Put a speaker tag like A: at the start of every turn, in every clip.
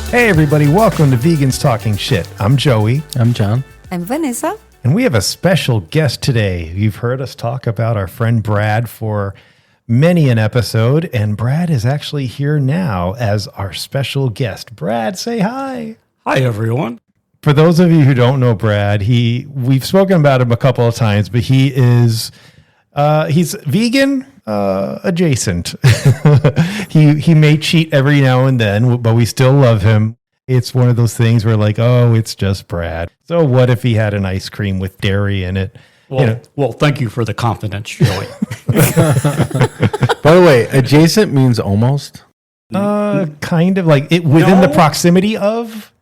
A: Hey everybody, welcome to Vegans Talking Shit. I'm Joey.
B: I'm John.
C: I'm Vanessa.
A: And we have a special guest today. You've heard us talk about our friend Brad for many an episode, and Brad is actually here now as our special guest. Brad, say hi.
D: Hi, everyone.
A: For those of you who don't know Brad, we've spoken about him a couple of times, but he's vegan adjacent. He may cheat every now and then, but we still love him. It's one of those things where like, oh, it's just Brad. So what if he had an ice cream with dairy in it?
D: Well, thank you for the confidence, Joey.
B: By the way, adjacent means almost?
A: Kind of like it within the proximity of?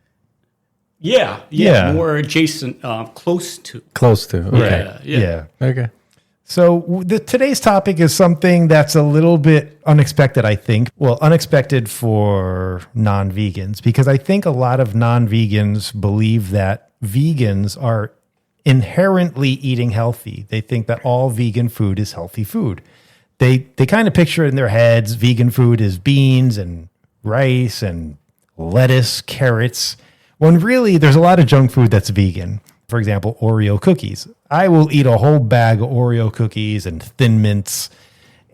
D: Yeah. More adjacent, close to.
B: Close to. Okay.
A: Yeah.
B: Okay.
A: So today's topic is something that's a little bit unexpected, I think. Well, unexpected for non-vegans, because I think a lot of non-vegans believe that vegans are inherently eating healthy. They think that all vegan food is healthy food. They kind of picture it in their heads. Vegan food is beans and rice and lettuce, carrots, when really there's a lot of junk food that's vegan. For example, Oreo cookies. I will eat a whole bag of Oreo cookies and Thin Mints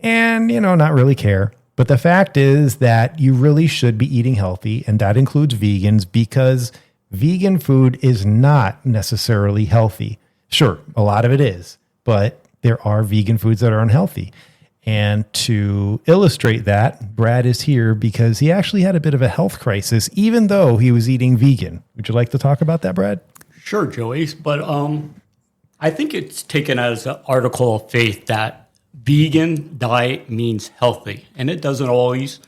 A: and, not really care. But the fact is that you really should be eating healthy, and that includes vegans, because vegan food is not necessarily healthy. Sure, a lot of it is, but there are vegan foods that are unhealthy. And to illustrate that, Brad is here because he actually had a bit of a health crisis, even though he was eating vegan. Would you like to talk about that, Brad?
D: Sure, Joey. But I think it's taken as an article of faith that vegan diet means healthy, and it doesn't always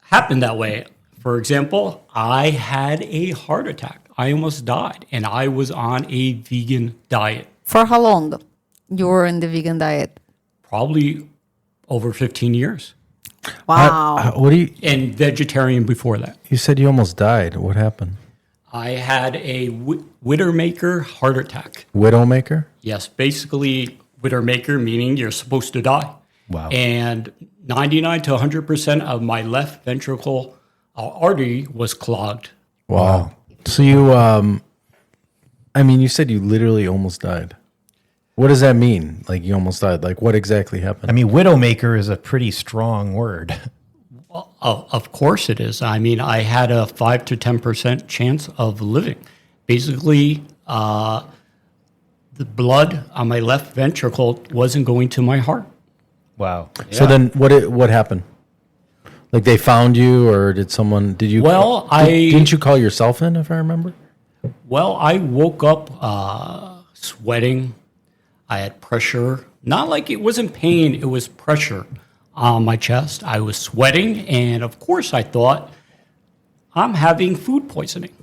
D: happen that way. For example, I had a heart attack. I almost died, and I was on a vegan diet.
C: For how long you were in the vegan diet?
D: Probably over 15 years.
C: Wow.
D: And vegetarian before that.
B: You said you almost died. What happened?
D: I had a Widowmaker heart attack.
B: Widowmaker?
D: Yes, basically Widowmaker, meaning you're supposed to die.
A: Wow.
D: And 99 to 100% of my left ventricle artery was clogged.
B: Wow. So you said you literally almost died. What does that mean? Like you almost died? Like what exactly happened?
A: I mean, Widowmaker is a pretty strong word.
D: Well, of course it is. I mean, I had a 5 to 10% chance of living. Basically, the blood on my left ventricle wasn't going to my heart.
A: Wow.
B: So then what happened? Like they found you, or did you?
D: Well,
B: didn't you call yourself in, if I remember?
D: Well, I woke up sweating. I had pressure. Not like it wasn't pain, it was pressure on my chest. I was sweating, and of course I thought, I'm having food poisoning.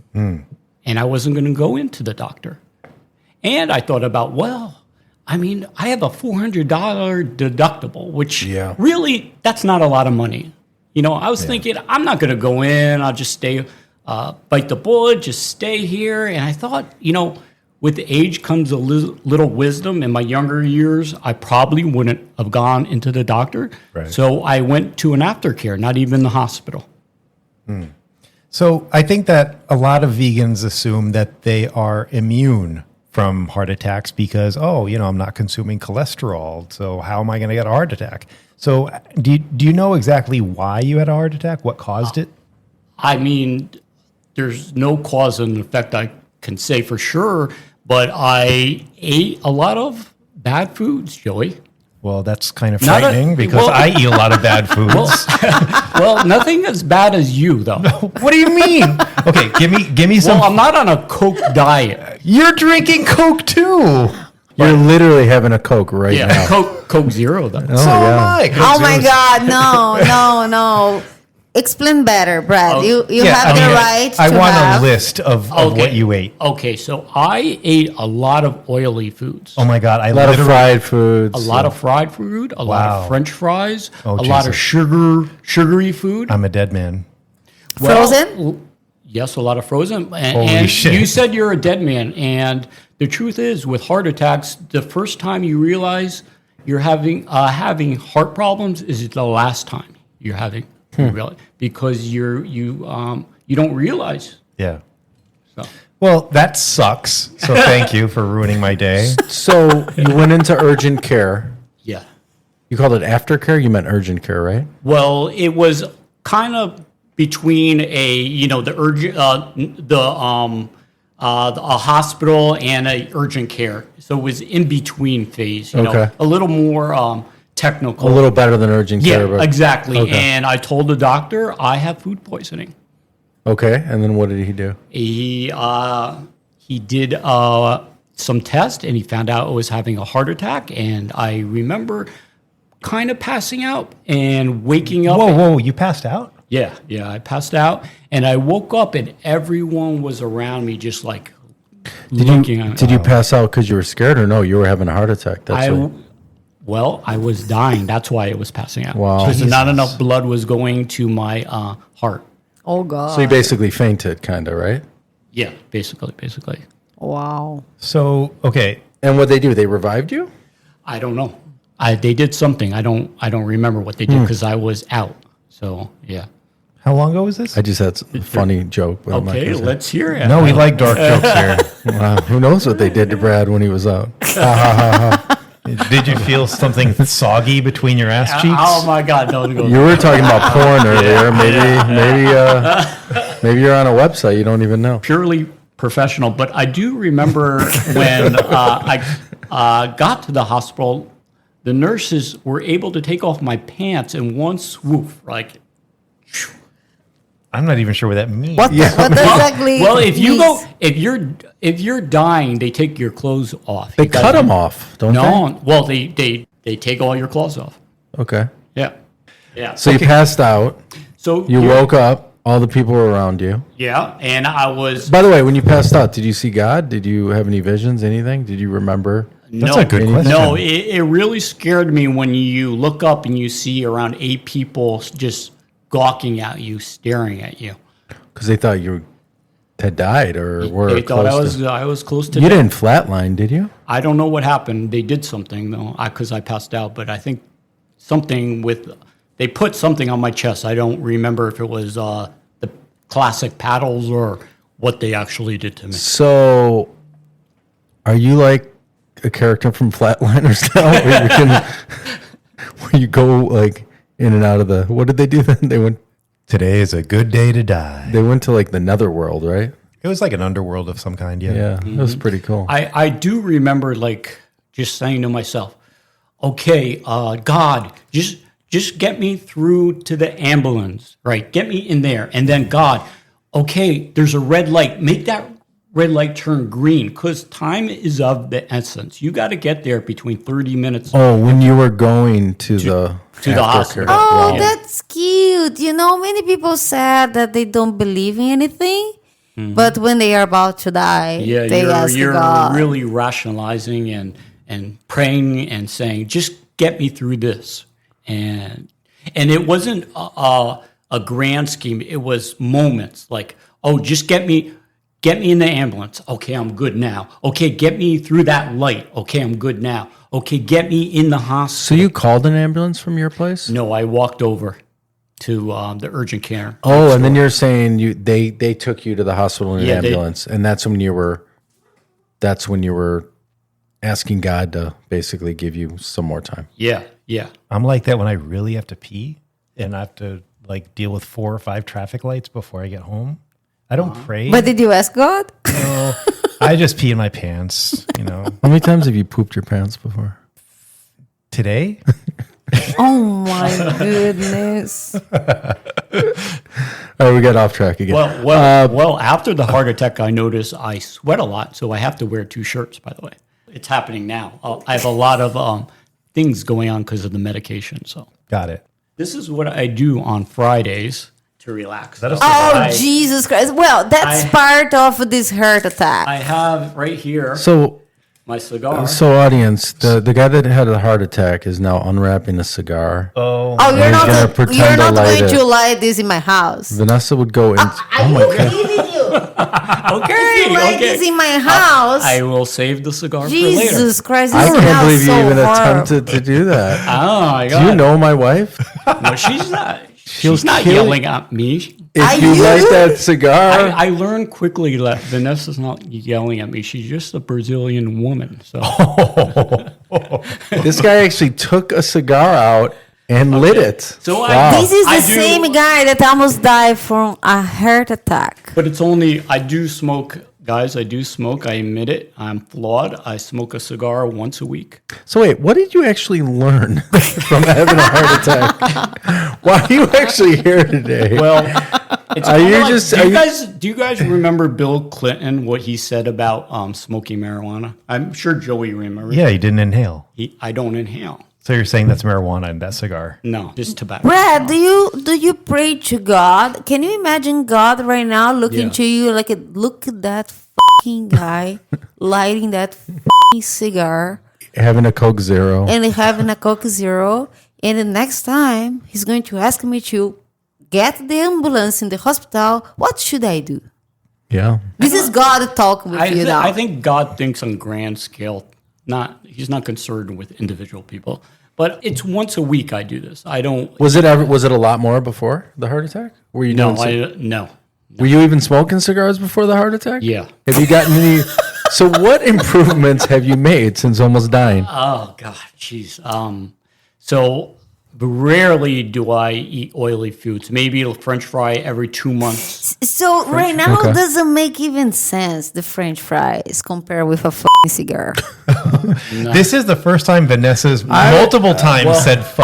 D: And I wasn't going to go into the doctor. And I thought about, I have a $400 deductible, which really, that's not a lot of money. I was thinking, I'm not going to go in. I'll just stay, bite the bullet, just stay here. And I thought, with age comes a little wisdom. In my younger years, I probably wouldn't have gone into the doctor.
A: Right.
D: So I went to an aftercare, not even the hospital.
A: So I think that a lot of vegans assume that they are immune from heart attacks because, I'm not consuming cholesterol. So how am I going to get a heart attack? So do you know exactly why you had a heart attack? What caused it?
D: There's no cause and effect I can say for sure, but I ate a lot of bad foods, Joey.
A: Well, that's kind of frightening because I eat a lot of bad foods.
D: Well, nothing as bad as you, though.
A: What do you mean? Okay, give me some.
D: Well, I'm not on a Coke diet.
A: You're drinking Coke too.
B: You're literally having a Coke right now.
D: Coke Zero, though.
A: So am I.
C: Oh my God! No. Explain better, Brad.
D: Okay.
C: You have the right to
A: I want
C: have.
A: a list of what you ate.
D: Okay, so I ate a lot of oily foods.
A: Oh my God,
B: a lot of fried foods.
D: A lot of fried food, a lot of French fries,
A: Oh,
D: lot of sugary food.
A: I'm a dead man.
C: Frozen?
D: Yes, a lot of frozen.
A: Holy
D: And
A: shit.
D: you said you're a dead man. And the truth is, with heart attacks, the first time you realize you're having heart problems is the last time you're having. Really, because you you don't realize.
A: Yeah.
D: So
A: Well, that sucks. So thank you for ruining my day.
B: So you went into urgent care.
D: yeah.
B: You called it aftercare? You meant urgent care, right?
D: Well, it was kind of between the urgent, a hospital and a urgent care. So it was in between phase.
B: Okay.
D: A little more technical.
B: A little better than urgent care.
D: Yeah,
B: But,
D: exactly.
B: Okay.
D: And I told the doctor I have food poisoning.
B: Okay. And then what did he do?
D: He did some tests and he found out I was having a heart attack. And I remember kind of passing out and waking up.
A: Whoa, you passed out?
D: Yeah, I passed out and I woke up and everyone was around me just like looking at me.
B: Did you pass out because you were scared or no? You were having a heart attack. That's right.
D: Well, I was dying. That's why I was passing out.
B: Wow.
D: Because not enough blood was going to my heart.
C: Oh, God.
B: So you basically fainted, kind of, right?
D: Yeah, basically.
C: Wow.
A: So, okay.
B: And what they do? They revived you?
D: I don't know. They did something. I don't remember what they did because I was out. So, yeah.
A: How long ago was this?
B: I just had a funny joke. But I'm not
D: Okay,
B: gonna say it.
D: let's hear it.
A: No, we like dark jokes here.
B: Wow, who knows what they did to Brad when he was out?
A: Did you feel something soggy between your ass cheeks?
D: Oh my God! Don't go.
B: You were talking about porn earlier. Maybe you're on a website you don't even know.
D: Purely professional, but I do remember when I got to the hospital, the nurses were able to take off my pants in one swoop, like.
A: I'm not even sure what that means.
C: What exactly?
D: Well, if you go,
C: means?
D: if you're dying, they take your clothes off.
B: They
D: You
B: cut
D: gotta-
B: them off, don't
D: No, well, they take all your clothes off.
B: they? Okay.
D: Yeah.
B: So you passed out.
D: So
B: You woke up. All the people were around you.
D: Yeah, and I was.
B: By the way, when you passed out, did you see God? Did you have any visions? Anything? Did you remember?
A: That's a good question.
D: No, it really scared me when you look up and you see around 8 people just gawking at you, staring at you.
B: Because they thought you had died or were
D: They thought
B: close to.
D: I was close to
B: You
D: death.
B: didn't flatline, did you?
D: I don't know what happened. They did something though, because I passed out. But I think something they put something on my chest. I don't remember if it was the classic paddles or what they actually did to me.
B: So, are you like a character from Flatliners now, where you go like in and out of the? What did they do then?
A: Today is a good day to die.
B: They went to like the netherworld, right?
A: It was like an underworld of some kind, yeah.
B: Yeah, that was pretty cool.
D: I do remember like just saying to myself, okay, God, just get me through to the ambulance, right? Get me in there. And then God, okay, there's a red light. Make that red light turn green because time is of the essence. You got to get there between 30 minutes.
B: Oh, when you were going to the
D: the hospital.
C: Oh,
D: Yeah.
C: that's cute. Many people said that they don't believe in anything, but when they are about to die,
D: Yeah,
C: they ask
D: you're
C: God.
D: really rationalizing and praying and saying, just get me through this. And it wasn't a grand scheme. It was moments like, oh, just get me in the ambulance. Okay, I'm good now. Okay, get me through that light. Okay, I'm good now. Okay, get me in the hospital.
B: So you called an ambulance from your place?
D: No, I walked over to the urgent care.
B: Oh, and then you're saying they took you to the hospital in an
D: Yeah, they-
B: ambulance, and that's when you were asking God to basically give you some more time.
D: Yeah.
A: I'm like that when I really have to pee and I have to like deal with 4 or 5 traffic lights before I get home. I don't pray.
C: But did you ask God?
A: No, I just pee in my pants,
B: How many times have you pooped your pants before?
A: Today?
C: Oh my goodness.
B: Oh, we got off track again.
D: Well, after the heart attack, I noticed I sweat a lot, so I have to wear 2 shirts, by the way. It's happening now. I have a lot of things going on because of the medication. So
A: Got it.
D: this is what I do on Fridays to relax.
A: that a
C: Oh, Jesus Christ. Well, that's part of this heart attack.
D: I have right here
B: So,
D: my cigar.
B: audience, the guy that had a heart attack is now unwrapping a cigar.
A: Oh,
C: Oh, you're
B: he's
C: not,
B: gonna pretend
C: you're
B: to
C: not
B: light
C: going
B: it.
C: to light this in my house.
B: Vanessa would go in.
C: Are you kidding you?
D: Okay,
C: Light this in my house.
D: I will save the cigar for later.
C: Jesus Christ, this
B: I can't
C: smells
B: believe you
C: so
B: even
C: horrible.
B: attempted to do that.
D: Oh my
B: Do
D: God!
B: you know my wife?
D: No, she's not.
B: She'll
D: She's not
B: kill-
D: yelling at me.
B: If you like that cigar,
D: I learned quickly that Vanessa's not yelling at me. She's just a Brazilian woman. So
B: this guy actually took a cigar out and lit it.
D: So
C: This is the same guy that almost died from a heart attack.
D: But it's only, I do smoke, guys, I do smoke. I admit it. I'm flawed. I smoke a cigar once a week.
B: So wait, what did you actually learn from having a heart attack? Why are you actually here today?
D: Well, it's
B: Are you
D: like,
B: just-
D: do you guys remember Bill Clinton, what he said about smoking marijuana? I'm sure Joey remembers.
A: Yeah, you didn't inhale.
D: I don't inhale.
A: So you're saying that's marijuana in that cigar?
D: No, just tobacco.
C: Brad, do you pray to God? Can you imagine God right now looking
D: Yeah.
C: to you like, look at that fucking guy lighting that fucking cigar
B: Having a Coke Zero.
C: and having a Coke Zero, and the next time he's going to ask me to get the ambulance in the hospital, what should I do?
B: Yeah.
C: This is God talking with you now.
D: I think God thinks on grand scale. He's not concerned with individual people. But it's once a week I do this. I don't.
B: Was it a lot more before the heart attack? Were you
D: No,
B: doing
D: no.
B: Were you even smoking cigars before the heart attack?
D: Yeah.
B: Have you gotten any? So what improvements have you made since almost dying?
D: Oh God, jeez. So rarely do I eat oily foods. Maybe a French fry every 2 months.
C: So right now
B: Okay.
C: doesn't make even sense, the French fries compared with a fucking cigar.
A: This is the first time Vanessa's multiple times said "f."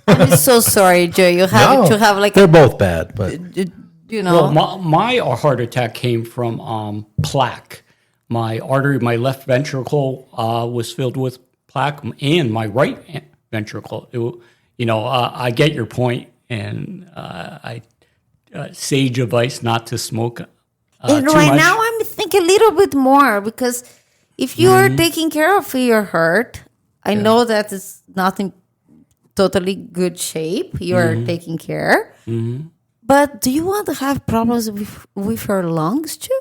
C: I'm so sorry, Joe. You have
A: No.
C: to have like
B: They're both bad, but
C: you know.
D: Well, my heart attack came from plaque. My artery, my left ventricle was filled with plaque, and my right ventricle. I get your point, and I sage advice not to smoke
C: And
D: too
C: right
D: much.
C: now, I'm thinking a little bit more because if you are taking care of your heart, I know that it's not in totally good shape. You are taking care. But do you want to have problems with your lungs too?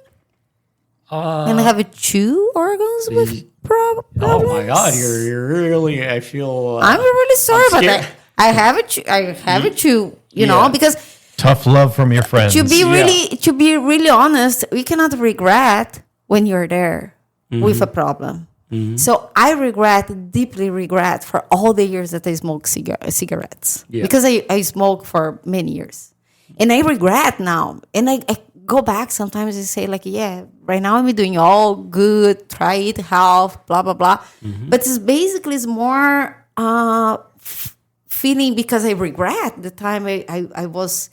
C: And have two organs with problems?
D: Oh my God, you're really. I feel.
C: I'm really sorry
D: I'm
C: about
D: scared.
C: that. I have a chew,
D: Yeah.
C: because
A: Tough love from your friends.
C: to be really honest, we cannot regret when you're there with a problem. So I deeply regret for all the years that I smoked cigarettes because I smoked for many years, and I regret now. And I go back sometimes and say like, yeah, right now I'm doing all good, try eat health, blah blah blah. But it's more feeling because I regret the time I was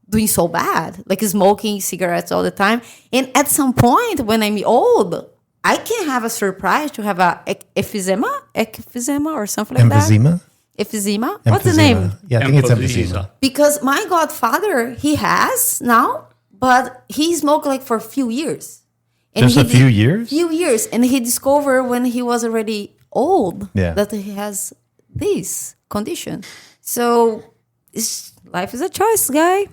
C: doing so bad, like smoking cigarettes all the time. And at some point when I'm old, I can have a surprise to have a emphysema or something like
A: Emphysema?
C: that. Emphysema? What's the name?
A: Yeah, I think it's emphysema.
C: Because my godfather, he has now, but he smoked like for a few years. And
A: Just a few years?
C: Few years. And he discovered when he was already old that he has this condition. So life is a choice, guy.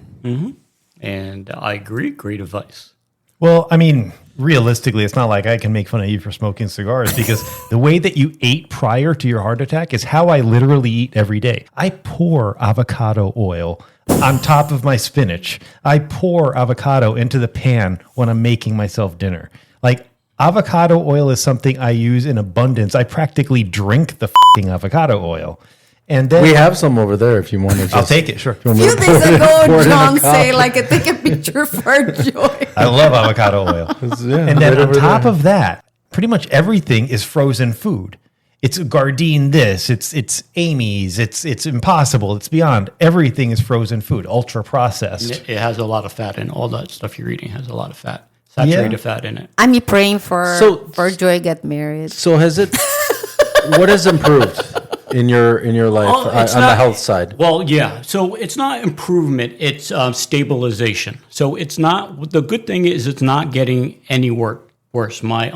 D: And I agree. Great advice.
A: Well, I mean, realistically, it's not like I can make fun of you for smoking cigars because the way that you ate prior to your heart attack is how I literally eat every day. I pour avocado oil on top of my spinach. I pour avocado into the pan when I'm making myself dinner. Like, avocado oil is something I use in abundance. I practically drink the f***ing avocado oil. And then
B: we have some over there if you want to just.
A: I'll take it, sure.
C: A few days ago, John say like, take a picture for Joy.
A: I love avocado oil. And then on top of that, pretty much everything is frozen food. It's Gardein this, it's Amy's, it's Impossible, it's Beyond. Everything is frozen food, ultra processed.
D: It has a lot of fat in all that stuff you're eating has a lot of fat, saturated fat in it.
C: I'm praying for Joy get married.
B: So has it? What has improved in your life on the health side?
D: Well, yeah. So it's not improvement; it's stabilization. So it's not. The good thing is it's not getting any worse. My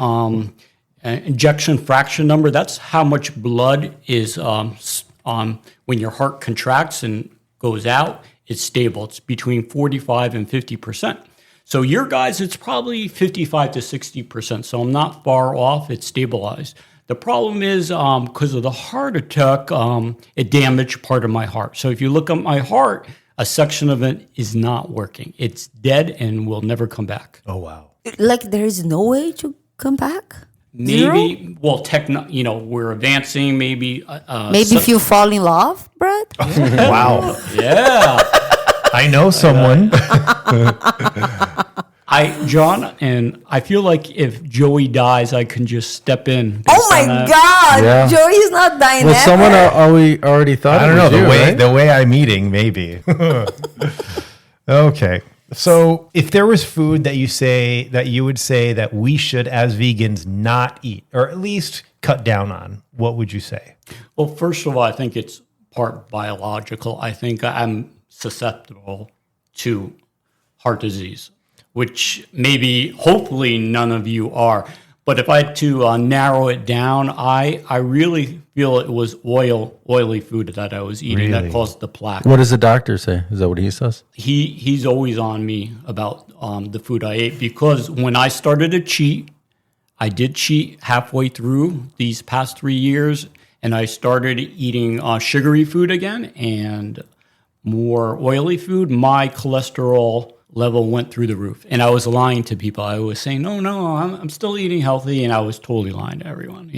D: ejection fraction number. That's how much blood is when your heart contracts and goes out. It's stable. It's between 45 and 50%. So your guys, it's probably 55 to 60%. So I'm not far off. It's stabilized. The problem is because of the heart attack, it damaged part of my heart. So if you look at my heart, a section of it is not working. It's dead and will never come back.
A: Oh, wow.
C: Like there is no way to come back?
D: Maybe, well, we're advancing, maybe.
C: Maybe if you fall in love, Brad?
A: Wow.
D: Yeah.
A: I know someone.
D: John, and I feel like if Joey dies, I can just step in.
C: Oh my God.
B: Yeah.
C: Joey's not dying
B: Well,
C: ever.
B: someone already thought.
A: I don't
B: it
A: know,
B: was
A: the way I'm eating, maybe. Okay. So if there was food that you would say that we should as vegans not eat, or at least cut down on, what would you say?
D: Well, first of all, I think it's part biological. I think I'm susceptible to heart disease, which maybe, hopefully, none of you are. But if I had to narrow it down, I really feel it was oily food that I was eating
A: Really?
D: that caused the plaque.
B: What does the doctor say? Is that what he says?
D: He's always on me about the food I ate, because when I started to cheat, I did cheat halfway through these past 3 years, and I started eating sugary food again and more oily food. My cholesterol level went through the roof, and I was lying to people. I was saying, no, I'm still eating healthy, and I was totally lying to everyone,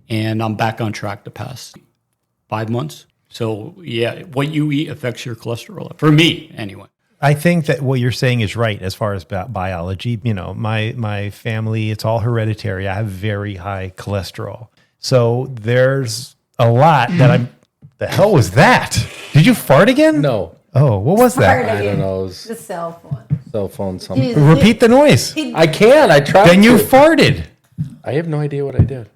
D: And I'm back on track the past 5 months. So yeah, what you eat affects your cholesterol. For me, anyway.
A: I think that what you're saying is right as far as biology. My family, it's all hereditary. I have very high cholesterol. So there's a lot that I'm... The hell was that? Did you fart again?
B: No,
A: Oh, what was that?
B: I don't know. It was
C: The cell phone.
B: cell phone something.
A: Repeat the noise.
B: I can. I tried.
A: Then you
B: to.
A: farted.
B: I have no idea what I did.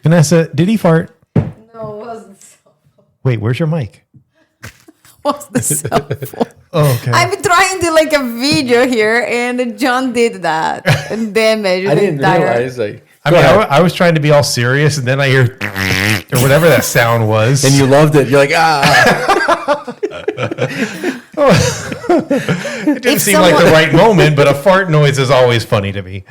A: Vanessa, did he fart?
C: No, it wasn't cell phone.
A: Wait, where's your mic?
C: What's the cell phone?
A: Oh, okay.
C: I'm trying to like a video here, and John did that and damaged
B: I
C: the
B: didn't
C: entire.
B: realize.
A: I was trying to be all serious, and then I hear or whatever that sound was.
B: And you loved it. You're like,
A: It didn't
C: If
A: seem like the right moment, but a fart noise is always funny to me.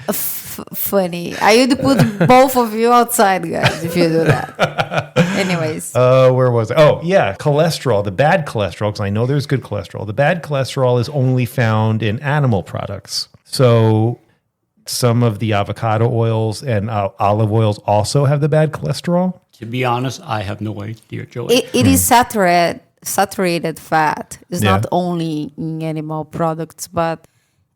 C: Funny. I would put both of you outside, guys, if you do that. Anyways,
A: Where was I? Oh, yeah, cholesterol, the bad cholesterol, because I know there's good cholesterol. The bad cholesterol is only found in animal products. So some of the avocado oils and olive oils also have the bad cholesterol.
D: To be honest, I have no idea, Joey.
C: it is saturated fat. It's
A: Yeah.
C: not only in animal products, but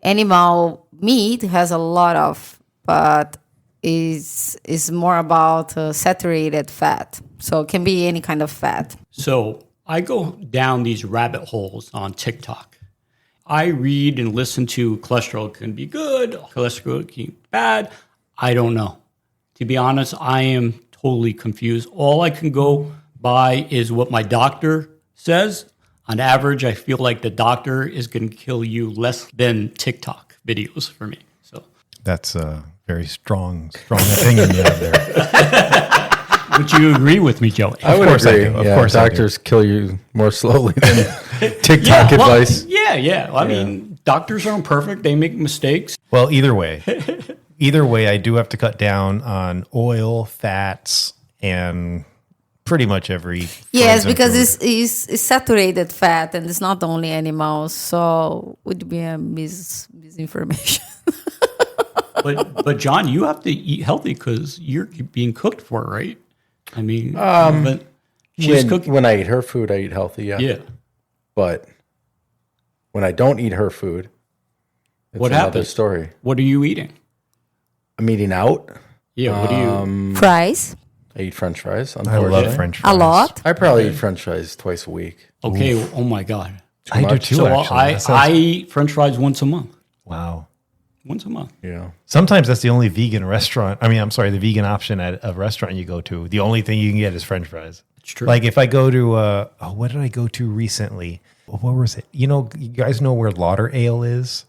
C: animal meat has a lot of, but is more about saturated fat. So it can be any kind of fat.
D: So I go down these rabbit holes on TikTok. I read and listen to cholesterol can be good, cholesterol can be bad. I don't know. To be honest, I am totally confused. All I can go by is what my doctor says. On average, I feel like the doctor is going to kill you less than TikTok videos for me. So
A: That's a very strong opinion you have there.
D: would you agree with me, Joey?
B: I would
A: course I
B: agree.
A: do. Of
B: Yeah,
A: course I do.
B: doctors kill you more slowly than TikTok
D: well,
B: advice.
D: Yeah. I mean, doctors aren't perfect. They make mistakes.
A: Well, either way, I do have to cut down on oil, fats, and pretty much every
C: Yes,
A: frozen
C: because
A: food.
C: it's saturated fat, and it's not only animals, so would be a misinformation.
D: But John, you have to eat healthy because you're being cooked for, right? I mean, but she's cooking.
B: When I eat her food, I eat healthy. Yeah.
D: Yeah.
B: But when I don't eat her food, it's
D: What
B: another
D: happens?
B: story.
D: What are you eating?
B: I'm eating out.
D: Yeah. What do you?
C: Fries,
B: I eat French fries.
A: I
B: Unfortunately.
A: love French fries.
C: a lot.
B: I probably eat French fries twice a week.
D: Okay. Oh my God.
A: I do
B: much.
A: too,
D: So
A: actually.
D: I
A: That sounds-
D: eat French fries once a month.
A: wow.
D: Once a month.
B: Yeah.
A: Sometimes that's the only vegan restaurant. the vegan option at a restaurant you go to. The only thing you can get is French fries.
D: It's true.
A: Like if I go to, what did I go to recently? What was it? You guys know where Lauder Ale is?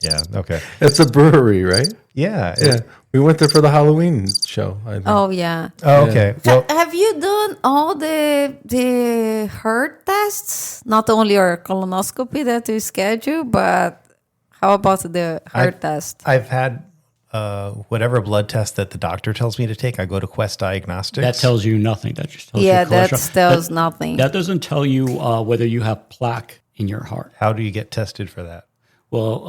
A: Yeah. Okay.
B: It's a brewery, right?
A: Yeah.
B: Yeah. We went there for the Halloween show. I think.
C: Oh yeah.
A: Oh, okay. Well,
C: Have you done all the heart tests? Not only your colonoscopy that you schedule, but how about the heart test?
A: I've had whatever blood test that the doctor tells me to take. I go to Quest Diagnostics.
D: That tells you nothing. That just tells you
C: Yeah, that
D: cholesterol.
C: tells nothing.
D: That doesn't tell you whether you have plaque in your heart.
A: How do you get tested for that?
D: Well,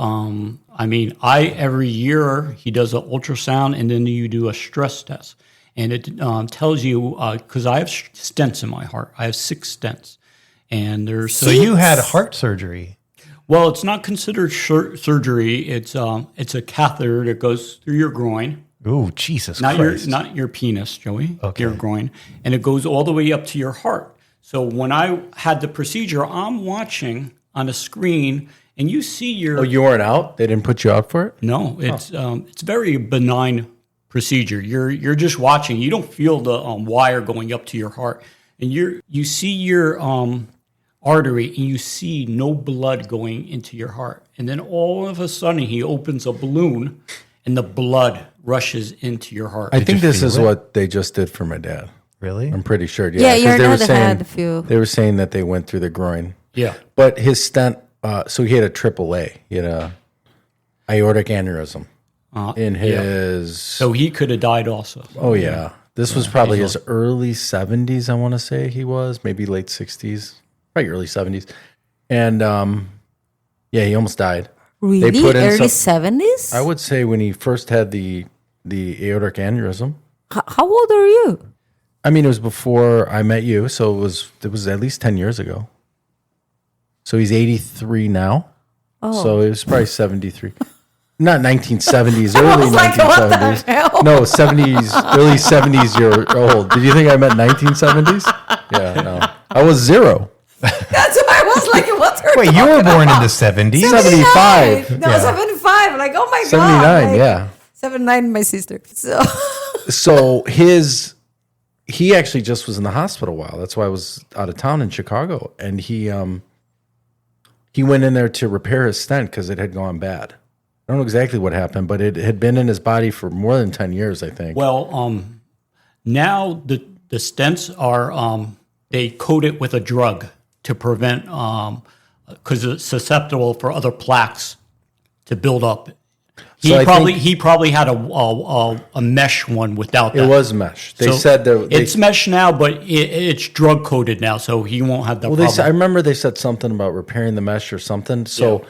D: I mean, every year he does an ultrasound and then you do a stress test. And it tells you, because I have stents in my heart. I have 6 stents. And there's
A: So you had heart surgery.
D: well, it's not considered surgery. It's a catheter that goes through your groin.
A: Oh, Jesus
D: Not
A: Christ.
D: not your penis, Joey.
A: Okay.
D: Your groin, and it goes all the way up to your heart. So when I had the procedure, I'm watching on a screen, and you see your.
B: Oh, you weren't out? They didn't put you out for it?
D: No, it's very benign procedure. You're just watching. You don't feel the wire going up to your heart, and you see your artery, and you see no blood going into your heart, and then all of a sudden he opens a balloon, and the blood rushes into your heart.
B: I think
A: you
B: this
A: feel
B: is
A: it?
B: what they just did for my dad.
A: Really?
B: I'm pretty sure.
C: Yeah,
B: 'cause
C: your
B: they were
C: dad
B: saying,
C: had a few.
B: They were saying that they went through the groin.
D: Yeah.
B: But his stent, so he had a AAA. He had a aortic aneurysm in his.
D: So he could have died also.
B: Oh, yeah. This was probably his early 70s, I want to say he was, maybe late 60s, probably early 70s. And yeah, he almost died.
C: Really?
B: put in
C: Early
B: some-
C: 70s?
B: I would say when he first had the aortic aneurysm.
C: How old are you?
B: I mean, it was before I met you, so it was at least 10 years ago. So he's 83 now.
C: Oh.
B: So it was probably 73. Not 1970s, early
C: was like, what the
B: 1970s.
C: hell?
B: No, 70s, early 70s year old. Did you think I meant 1970s? Yeah, no. I was 0.
C: That's why I was like, what's her
A: Wait, you were born in the 70s?
B: 75.
C: No,
A: Yeah.
C: 75. Like, oh my God.
B: 79,
C: Like,
B: yeah.
C: 79, my sister. So,
B: So he actually just was in the hospital a while. That's why I was out of town in Chicago. And he went in there to repair his stent because it had gone bad. I don't know exactly what happened, but it had been in his body for more than 10 years, I think.
D: Well, now the stents are they coat it with a drug to prevent because it's susceptible for other plaques to build up.
B: So I think-
D: He probably had a mesh one without that.
B: It was mesh. They
D: So
B: said that
D: it's mesh now, but it's drug coated now, so he won't have that
B: well,
D: problem.
B: I remember they said something about repairing the mesh or something. So,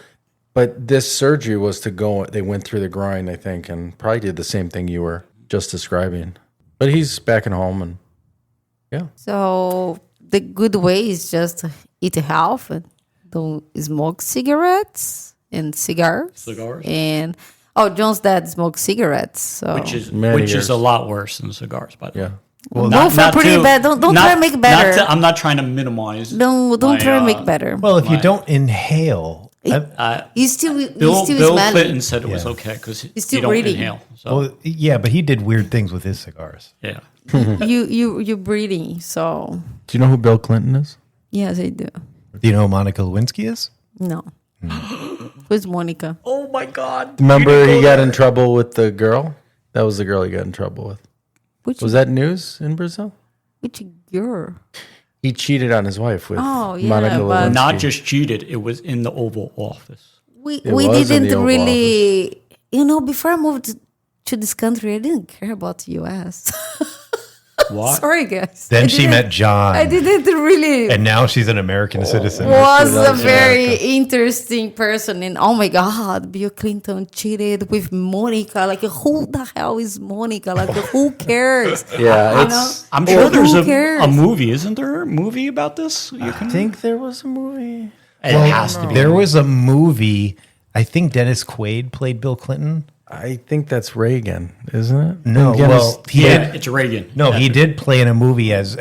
B: but this surgery was to go. They went through the groin, I think, and probably did the same thing you were just describing. But he's back at home, and
C: so the good way is just eat health and don't smoke cigarettes and cigars. And, John's dad smokes cigarettes. So.
D: which is
B: Many years.
D: a lot worse than cigars, by the way.
B: yeah.
A: Well,
C: Both are pretty bad. Don't try to make better.
D: I'm not trying to minimize.
C: Don't try to make better.
A: Well, if you don't inhale,
C: You still
D: Bill
C: smelling.
D: Clinton said it was okay because you
C: still
D: don't
C: breathing.
D: inhale. So
A: well, yeah, but he did weird things with his cigars.
D: yeah.
C: You're breathing. So
B: Do you know who Bill Clinton is?
C: yes, I do.
A: Do you know who Monica Lewinsky is?
C: No. Who's Monica?
D: Oh my God!
B: Remember he got in trouble with the girl? That was the girl he got in trouble with.
C: Which
B: Was that news in Brazil?
C: which girl?
B: He cheated on his wife with
C: Oh, yeah,
B: Monica
C: but-
B: Lewinsky.
D: Not just cheated; it was in the Oval Office.
C: We
B: It was in the
C: didn't
B: Oval
C: really. Before I moved to this country, I didn't care about the U.S.
D: What?
C: Sorry, guys.
A: Then
C: I
A: she
C: didn't-
A: met John,
C: I didn't really.
A: and now she's an American citizen.
C: Was a
B: loves
C: very
B: America.
C: interesting person, and oh my God, Bill Clinton cheated with Monica. Like, who the hell is Monica? Like, who cares?
B: Yeah,
C: You
B: it's.
C: know?
D: I'm sure
C: Who
D: there's
C: cares?
D: a movie. Isn't there a movie about this? You
B: I
D: can.
B: think there was a movie.
D: It has to be.
A: There was a movie. I think Dennis Quaid played Bill Clinton.
B: I think that's Reagan, isn't it?
A: No,
B: And
A: well, he
D: Yeah,
A: did.
D: it's Reagan.
A: No, he did play in a movie as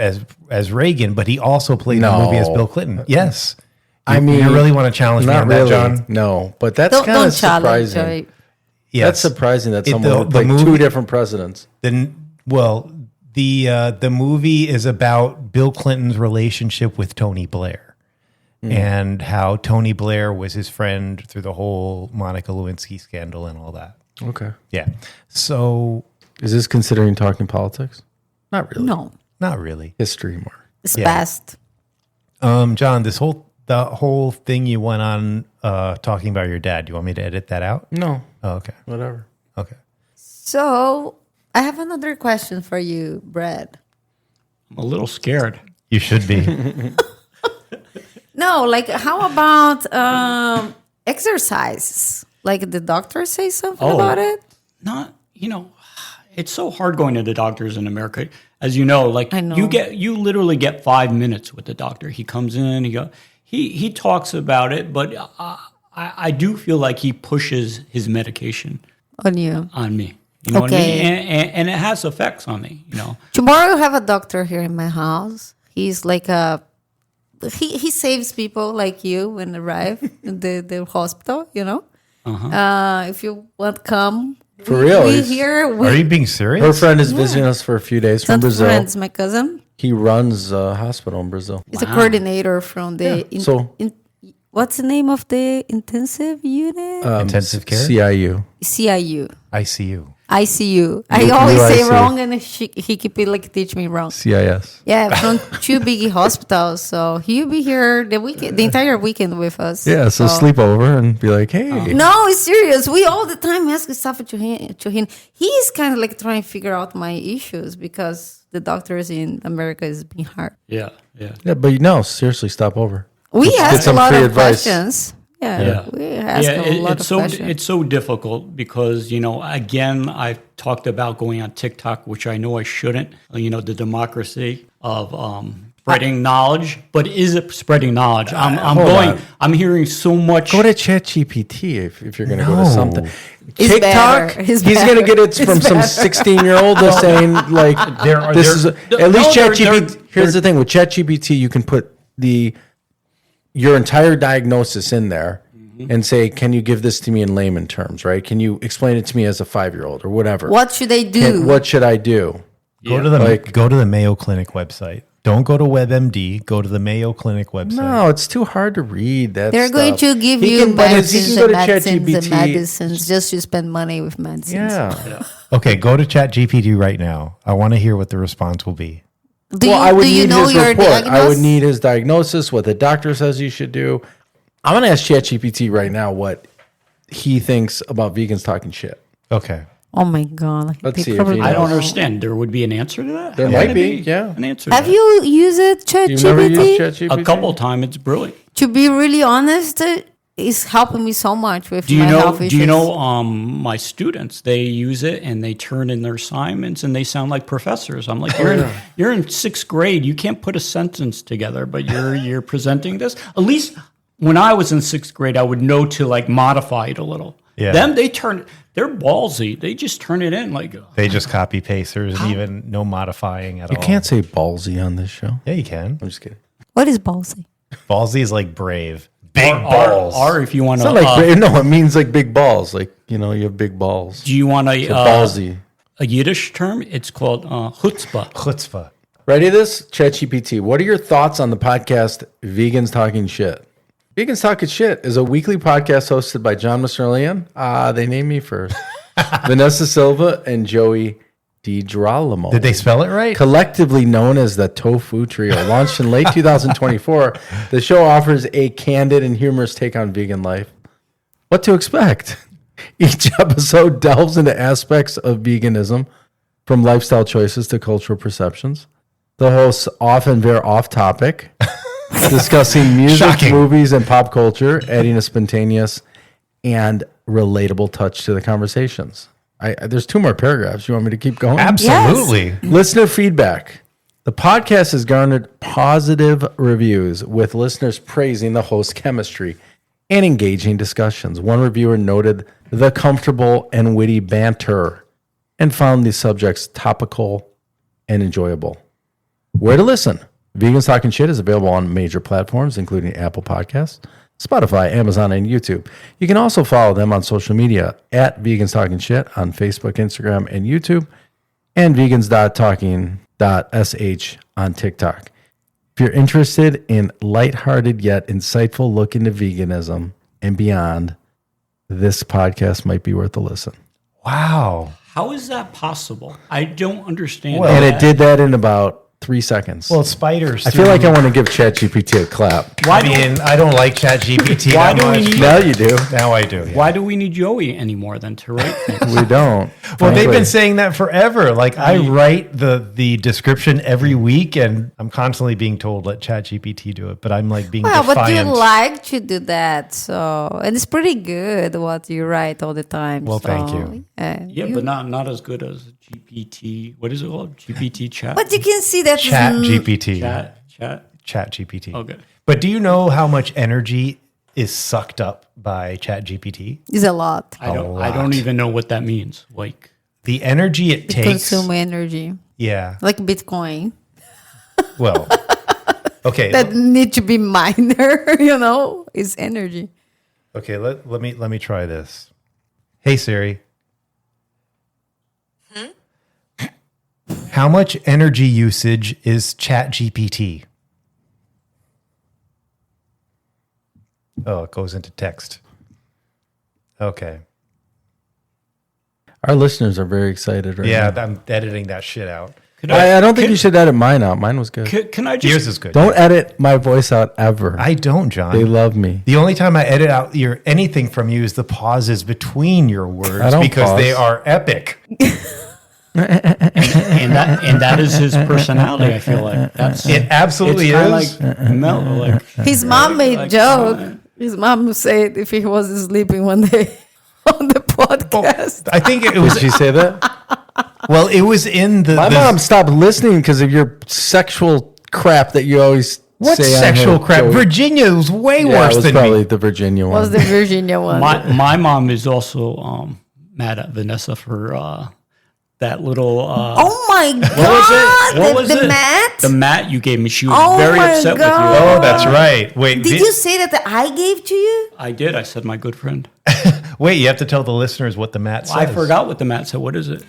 A: Reagan, but he also played in a movie as
B: No.
A: Bill Clinton. Yes.
B: I mean,
A: you really want to challenge me
B: not
A: on
B: really.
A: that, John?
B: No, but that's kind
C: Don't
B: of
C: challenge.
B: surprising.
A: Yes.
B: That's surprising that
A: It-
B: someone
A: the
B: like
A: movie-
B: two different presidents.
A: The movie is about Bill Clinton's relationship with Tony Blair, and how Tony Blair was his friend through the whole Monica Lewinsky scandal and all that.
B: Okay.
A: Yeah. So
B: Is this considering talking politics? Not really.
C: No,
A: not really.
B: History more.
C: it's
A: Yeah.
C: past.
A: John, the whole thing you went on talking about your dad. Do you want me to edit that out?
B: No,
A: Oh, okay.
B: whatever.
A: Okay.
C: So I have another question for you, Brad.
D: I'm a little scared.
A: You should be.
C: No, like how about exercises? Like the doctor say something about it?
D: Not, it's so hard going to the doctors in America. As you know, like
C: I know.
D: you literally get 5 minutes with the doctor. He comes in, he talks about it, but I do feel like he pushes his medication
C: On you.
D: on me. You know what I
C: Okay.
D: mean? And it has effects on me,
C: Tomorrow I have a doctor here in my house. He's like he saves people like you when they arrive in the hospital, If you want to come.
B: For real?
C: We
B: He's-
C: here
A: Are
C: with
A: you being serious?
B: Her friend is visiting us for a few days from
C: some
B: Brazil.
C: friends, my cousin.
B: He runs a hospital in Brazil.
C: He's a coordinator from the
B: So-
C: what's the name of the intensive unit?
A: Intensive care?
B: CIU.
C: CIU.
A: ICU.
C: ICU. I always say
B: UIC.
C: wrong, and he keep like teach me wrong.
B: CIS.
C: Yeah, from two big hospitals. So he'll be here the entire weekend with us.
B: Yeah, so sleep over and be like, hey.
C: No, it's serious. We all the time ask stuff to him. He's kind of like trying to figure out my issues because the doctors in America is being hard.
D: Yeah.
B: Yeah, but seriously, stop over.
C: We
B: Get
C: ask a
B: some
C: lot
B: free
C: of
B: advice.
C: questions. Yeah, we ask a lot of questions.
D: It's so difficult because, again, I've talked about going on TikTok, which I know I shouldn't, the democracy of spreading knowledge. But is it spreading knowledge? I'm hearing so much.
B: Go to ChatGPT if you're going to go to
A: No.
B: something.
C: It's
B: TikTok,
C: better. It's
B: he's going to
C: better.
B: get it from some 16-year-old that's saying, like, at least ChatGPT. Here's the thing with ChatGPT, you can put your entire diagnosis in there and say, can you give this to me in layman terms, right? Can you explain it to me as a 5-year-old or whatever?
C: What should they do?
B: What should I do?
A: Go to the Mayo Clinic website. Don't go to WebMD. Go to the Mayo Clinic website.
B: No, it's too hard to read that
C: They're going
B: stuff.
C: to give
B: He
C: you
B: can- but if he
C: medicines
B: can go
C: and
B: to
C: medicines and
B: ChatGPT,
C: medicines just to spend money with medicines.
B: Yeah.
A: Okay, go to ChatGPT right now. I want to hear what the response will be.
C: Do
B: I would
C: do you
B: need
C: know
B: his
C: your
B: report. I would
C: diagnosis?
B: need his diagnosis, what the doctor says you should do. I'm going to ask ChatGPT right now what he thinks about vegans talking shit.
A: Okay.
C: Oh my god!
B: Let's
C: They
B: see if
C: probably
B: he
D: I
B: knows.
D: don't understand. There would be an answer to that?
B: There might be, yeah.
D: An answer to
C: Have
D: that.
C: you used
B: You've never used
C: ChatGPT?
B: ChatGPT?
D: A couple of times. It's brilliant.
C: To be really honest, it's helping me so much with
D: Do you
C: my
D: know?
C: health issues.
D: Do you know? My students, they use it and they turn in their assignments and they sound like professors. I'm like, you're in 6th grade. You can't put a sentence together, but you're presenting this. At least when I was in 6th grade, I would know to like modify it a little.
A: Yeah.
D: Them, they're ballsy. They just turn it in like.
A: They just copy paste. There's even no modifying at all.
B: You can't say ballsy on this show.
A: Yeah, you can.
B: I'm just kidding.
C: What is ballsy?
A: Ballsy is like brave. Big
D: Or,
A: balls.
D: or if you want
B: It's
D: to,
B: not like, no, it means like big balls. Like, you have big balls.
D: do you want
B: So ballsy.
D: a Yiddish term? It's called chutzpah.
A: Chutzpah.
B: Ready this? ChatGPT. What are your thoughts on the podcast Vegans Talking Shit? Vegans Talking Shit is a weekly podcast hosted by John Mastrolian. They named me first. Vanessa Silva and Joey DiGirolamo.
A: Did they spell it right?
B: Collectively known as the Tofu Trio. Launched in late 2024, the show offers a candid and humorous take on vegan life. What to expect? Each episode delves into aspects of veganism, from lifestyle choices to cultural perceptions. The hosts often veer off topic, discussing music,
A: Shocking.
B: movies, and pop culture, adding a spontaneous and relatable touch to the conversations. There's 2 more paragraphs. You want me to keep going?
A: Absolutely.
B: Listener feedback. The podcast has garnered positive reviews, with listeners praising the host's chemistry and engaging discussions. One reviewer noted the comfortable and witty banter and found the subjects topical and enjoyable. Where to listen? Vegans Talking Shit is available on major platforms, including Apple Podcasts, Spotify, Amazon, and YouTube. You can also follow them on social media at Vegans Talking Shit on Facebook, Instagram, and YouTube, and vegans.talking.sh on TikTok. If you're interested in lighthearted yet insightful look into veganism and beyond, this podcast might be worth a listen.
A: Wow.
D: How is that possible? I don't understand.
A: Well,
B: And
D: that.
B: it did that in about 3 seconds.
A: Well, spiders.
B: I feel like I want to give ChatGPT a clap.
D: Why
A: I mean, I don't like ChatGPT
D: Why
A: that
D: do we
A: much.
D: need-
B: Now you do.
A: Now I do. Yeah.
D: Why do we need Joey anymore than to write things?
B: We don't.
A: Well, they've
B: frankly.
A: been saying that forever. Like I write the description every week, and I'm constantly being told let ChatGPT do it. But I'm like being
C: Well, but you
A: defiant.
C: like to do that, so and it's pretty good what you write all the time.
A: Well,
C: so,
A: thank you.
D: Yeah, but not as good as GPT. What is it called? GPT chat?
C: But you can see that
A: ChatGPT.
D: Chat?
A: ChatGPT.
D: Okay.
A: But do you know how much energy is sucked up by ChatGPT?
C: is a lot.
D: I don't even know what that means. Like,
A: The energy it takes.
C: Consume energy,
A: Yeah.
C: like Bitcoin,
A: Well. Okay.
C: that need to be miner. Is energy.
A: Okay. Let me try this. Hey Siri. How much energy usage is ChatGPT? Oh, it goes into text. Okay.
B: Our listeners are very excited right
A: Yeah,
B: now.
A: I'm editing that shit out.
B: I don't think you should edit mine out. Mine was good.
D: Can I just...
A: Yours is good.
B: Don't edit my voice out ever.
A: I don't, John.
B: They love me.
A: The only time I edit out anything from you is the pauses between your
B: I
A: words
B: don't
A: because
B: pause.
A: they are epic.
D: and that is his personality. I feel like that's
A: It absolutely
D: it's
A: is.
D: kinda like like
C: His mom made joke. His mom said if he was sleeping one day on the podcast.
A: I think it was.
B: Did she say that?
A: Well, it was in the.
B: My
A: the-
B: mom stopped listening because of your sexual crap that you always
A: What
B: say on
A: sexual
B: her
A: crap?
B: show.
A: Virginia was way
B: Yeah, it
A: worse
B: was
A: than
B: probably
A: me.
B: the Virginia one.
C: Was the Virginia one?
D: my mom is also mad at Vanessa for that little.
C: Oh my God!
D: What was it? What was
C: the
D: it?
C: mat?
D: The mat you gave me. She was
C: Oh
D: very
C: my
D: upset
C: God.
D: with you.
A: Oh, that's right. Wait,
C: Did you say that I gave to you?
D: I did. I said my good friend.
A: wait. You have to tell the listeners what the mat says.
D: I forgot what the mat said. What is it?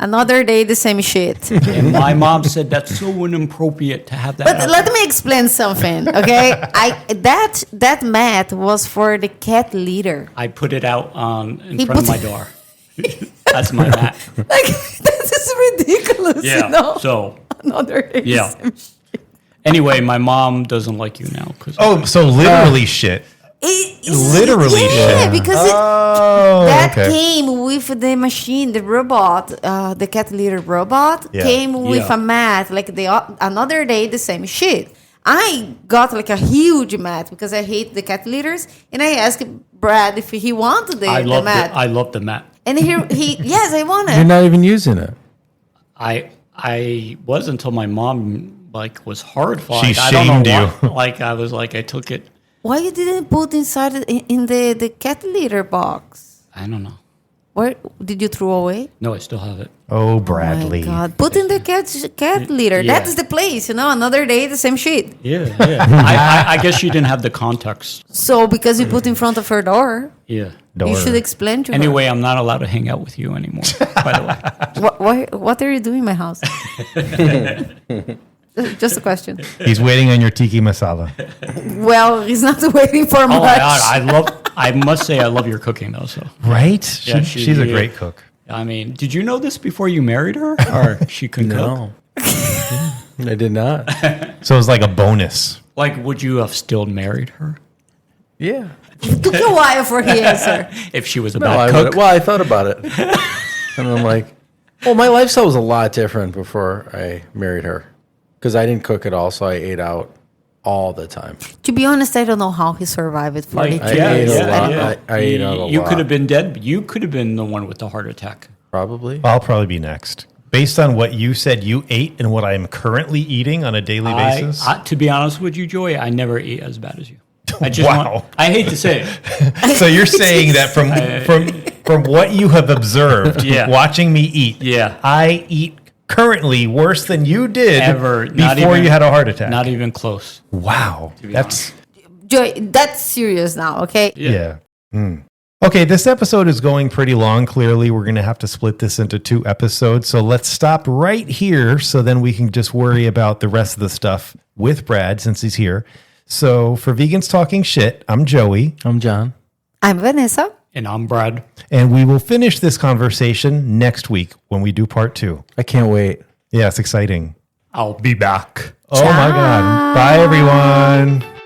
C: Another day, the same shit.
D: And my mom said that's so inappropriate to have that.
C: But
D: out
C: let
D: there.
C: me explain something, okay? That mat was for the cat litter.
D: I put it out in
C: He
D: front of
C: put-
D: my door. That's my mat.
C: Like this is ridiculous,
D: Yeah. So
C: Another day,
D: Yeah.
C: the same shit.
D: anyway, my mom doesn't like you now because
A: Oh, so literally shit. Literally
C: yeah,
A: shit.
C: because
A: Oh,
C: that
A: okay.
C: came with the machine, the robot, the cat litter robot
A: Yeah.
C: came with
D: Yeah.
C: a mat. Like another day, the same shit. I got like a huge mat because I hate the cat litters, and I asked Brad if he wanted the mat,
D: I love the mat.
C: and he yes, I want
B: You're
C: it.
B: not even using it.
D: I was until my mom like was horrified.
A: She
D: I don't know
A: shamed
D: what.
A: you.
D: Like I was like I took it.
C: Why you didn't put inside in the cat litter box?
D: I don't know.
C: Where did you throw away?
D: No, I still have it.
A: Oh,
C: My
A: Bradley.
C: God, put in the cat litter.
D: Yeah.
C: That's the place, Another day, the same shit.
D: Yeah. I guess you didn't have the context.
C: So because you put in front of her door,
D: Yeah.
C: you should explain to her.
D: Anyway, I'm not allowed to hang out with you anymore. By the way.
C: What are you doing in my house? Just a question.
A: He's waiting on your tiki masala.
C: Well, he's not waiting for
D: Oh
C: much.
D: my God, I must say I love your cooking though. So
A: Right?
D: Yeah,
A: She's a
D: yeah.
A: great cook.
D: I mean, did you know this before you married her, or she couldn't cook?
B: No. I did not.
A: So it's like a bonus.
D: Like, would you have still married her
B: Yeah.
C: It took a while for he answer.
D: if she was a
B: No,
D: bad
B: I
D: cook?
B: well, I thought about it. And I'm like, well, my lifestyle was a lot different before I married her. Because I didn't cook at all, so I ate out all the time.
C: To be honest, I don't know how he survived 42
D: Like,
B: I
D: yeah,
B: ate
C: years.
B: a lot. I ate out a
D: You
B: lot.
D: could have been dead, but you could have been the one with the heart attack.
B: Probably.
A: I'll probably be next. Based on what you said you ate and what I am currently eating on a daily basis.
D: To be honest with you, Joey, I never ate as bad as you. I just
A: Wow.
D: I hate to say it.
A: So you're saying that from what you have observed,
D: Yeah.
A: watching me eat,
D: Yeah.
A: I eat currently worse than you did
D: Ever. Not
A: before
D: even-
A: you had a heart attack.
D: Not even close.
A: Wow.
D: be
A: That's
C: Joy, that's serious now, okay?
A: yeah. Okay, this episode is going pretty long. Clearly, we're going to have to split this into 2 episodes. So let's stop right here so then we can just worry about the rest of the stuff with Brad since he's here. So for Vegans Talking Shit, I'm Joey,
B: I'm John.
C: I'm Vanessa.
D: And I'm Brad.
A: and we will finish this conversation next week when we do part 2.
B: I can't wait.
A: Yeah, it's exciting.
D: I'll be back.
A: Oh my God. Bye, everyone.